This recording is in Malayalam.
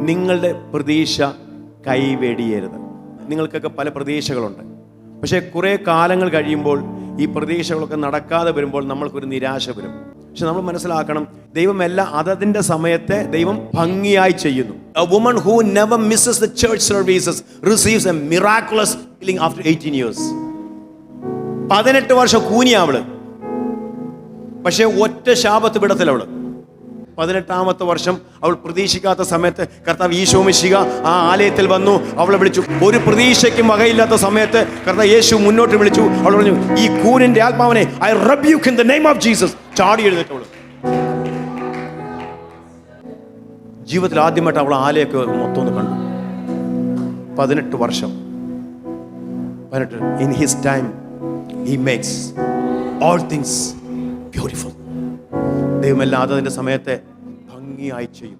നിങ്ങളുടെ പ്രതീക്ഷ കൈവെടിയരുത്. നിങ്ങൾക്കൊക്കെ പല പ്രതീക്ഷകളുണ്ട്. പക്ഷേ കുറേ കാലങ്ങൾ കഴിയുമ്പോൾ ഈ പ്രതീക്ഷകളൊക്കെ നടക്കാതെ വരുമ്പോൾ നമ്മൾക്കൊരു നിരാശ വരും. പക്ഷെ നമ്മൾ മനസ്സിലാക്കണം, ദൈവം എല്ലാം അതതിൻ്റെ സമയത്തെ ദൈവം ഭംഗിയായി ചെയ്യുന്നു. A woman who never misses the church services receives a miraculous healing after 18 years. 18 വർഷം കൂനിയാ അവള്. പക്ഷെ ഒറ്റ ശാപത്ത് വിടത്തില്ല. 18ാമത്തെ വർഷം അവൾ പ്രതീക്ഷിക്കാത്ത സമയത്ത് കർത്താവ് ഈശോ മിശിഹ ആ ആലയത്തിൽ വന്നു. അവളെ വിളിച്ചു. ഒരു പ്രതീക്ഷയ്ക്കും വകയില്ലാത്ത സമയത്ത് കർത്താവ് യേശു മുന്നോട്ട് വിളിച്ചു. അവൾ പറഞ്ഞു, ഈ കൂനിന്റെ ആത്മാവിനെ I rebuke in the name of Jesus. ചാടി എഴുന്നേറ്റവള്. ജീവിതത്തിൽ ആദ്യമായിട്ട് അവൾ ആലയൊക്കെ മൊത്തം ഒന്ന് കണ്ടു. 18 വർഷം. In his time he makes all things beautiful. ദൈവമെല്ലാം അതിൻ്റെ സമയത്തെ ഭംഗിയായി ചെയ്യും.